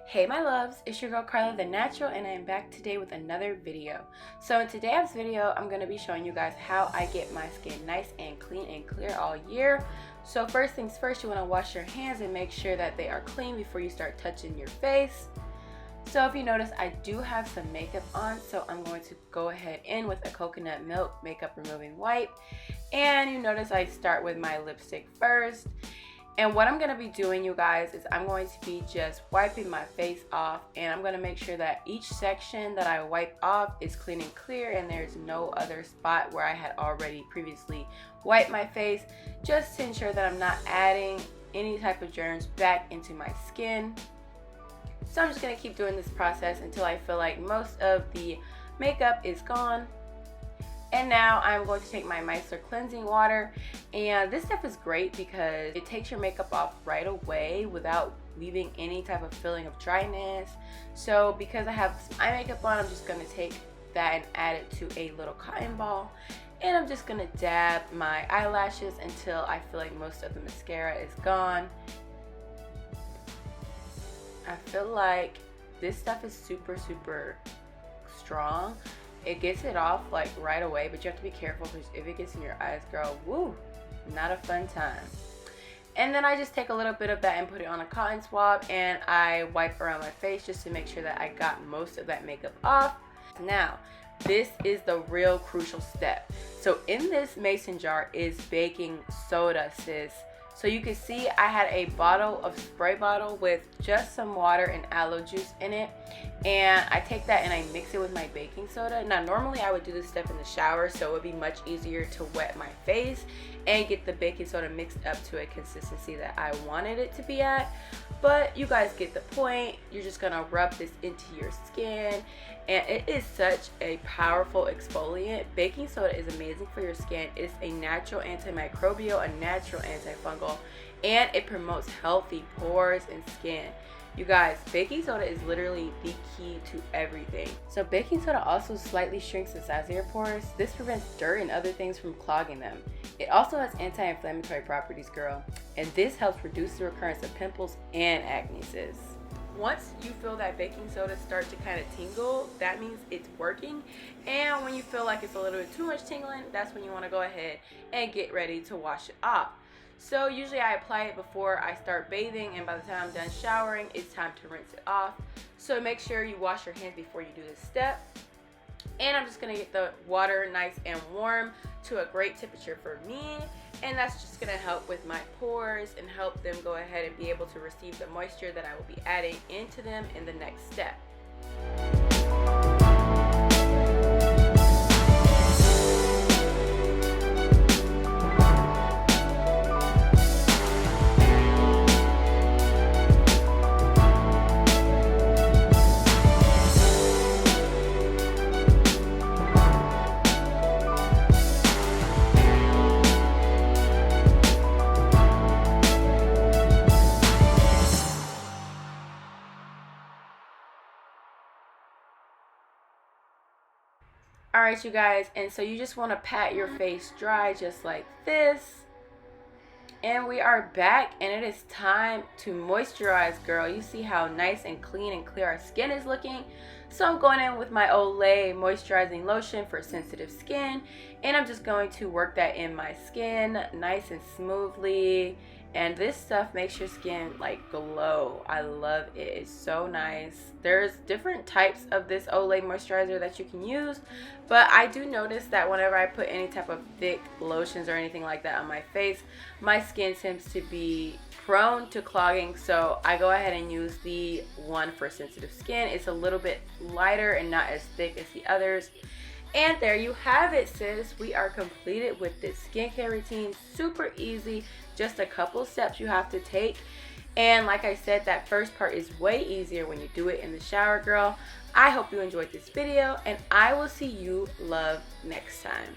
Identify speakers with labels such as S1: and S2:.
S1: Hey my loves, it's your girl Carla the Natural, and I am back today with another video. So in today's video, I'm going to be showing you guys how I get my skin nice and clean and clear all year. So first things first, you want to wash your hands and make sure that they are clean before you start touching your face. So if you notice, I do have some makeup on, so I'm going to go ahead in with a coconut milk makeup removing wipe. And you notice I start with my lipstick first. And what I'm going to be doing, you guys, is I'm going to be just wiping my face off, and I'm going to make sure that each section that I wipe off is clean and clear and there's no other spot where I had already previously wiped my face, just to ensure that I'm not adding any type of germs back into my skin. So I'm just going to keep doing this process until I feel like most of the makeup is gone. And now I'm going to take my micellar cleansing water, and this stuff is great because it takes your makeup off right away without leaving any type of feeling of dryness. So because I have some eye makeup on, I'm just going to take that and add it to a little cotton ball, and I'm just going to dab my eyelashes until I feel like most of the mascara is gone. I feel like this stuff is super strong. It gets it off like right away, but you have to be careful because if it gets in your eyes, girl, woo, not a fun time. And then I just take a little bit of that and put it on a cotton swab, and I wipe around my face just to make sure that I got most of that makeup off. Now, this is the real crucial step. So in this mason jar is baking soda, sis. So you can see I had a spray bottle with just some water and aloe juice in it, and I take that and I mix it with my baking soda. Now normally I would do this step in the shower, so it would be much easier to wet my face and get the baking soda mixed up to a consistency that I wanted it to be at. But you guys get the point. You're just gonna rub this into your skin, and it is such a powerful exfoliant. Baking soda is amazing for your skin. It's a natural antimicrobial, a natural antifungal, and it promotes healthy pores and skin. You guys, baking soda is literally the key to everything. So baking soda also slightly shrinks the size of your pores. This prevents dirt and other things from clogging them. It also has anti-inflammatory properties, girl, and this helps reduce the recurrence of pimples and acne, sis. Once you feel that baking soda start to kind of tingle, that means it's working. And when you feel like it's a little bit too much tingling, that's when you want to go ahead and get ready to wash it off. So usually I apply it before I start bathing, and by the time I'm done showering, it's time to rinse it off. So make sure you wash your hands before you do this step. And I'm just going to get the water nice and warm to a great temperature for me. And that's just going to help with my pores and help them go ahead and be able to receive the moisture that I will be adding into them in the next step. Alright you guys, and so you just want to pat your face dry just like this. And we are back, and it is time to moisturize, girl. You see how nice and clean and clear our skin is looking. So I'm going in with my Olay moisturizing lotion for sensitive skin, and I'm just going to work that in my skin nice and smoothly. And this stuff makes your skin like glow. I love it. It's so nice. There's different types of this Olay moisturizer that you can use, but I do notice that whenever I put any type of thick lotions or anything like that on my face, my skin tends to be prone to clogging. So I go ahead and use the one for sensitive skin. It's a little bit lighter and not as thick as the others. And there you have it, sis. We are completed with this skincare routine. Super easy. Just a couple steps you have to take. And like I said, that first part is way easier when you do it in the shower, girl. I hope you enjoyed this video, and I will see you love next time.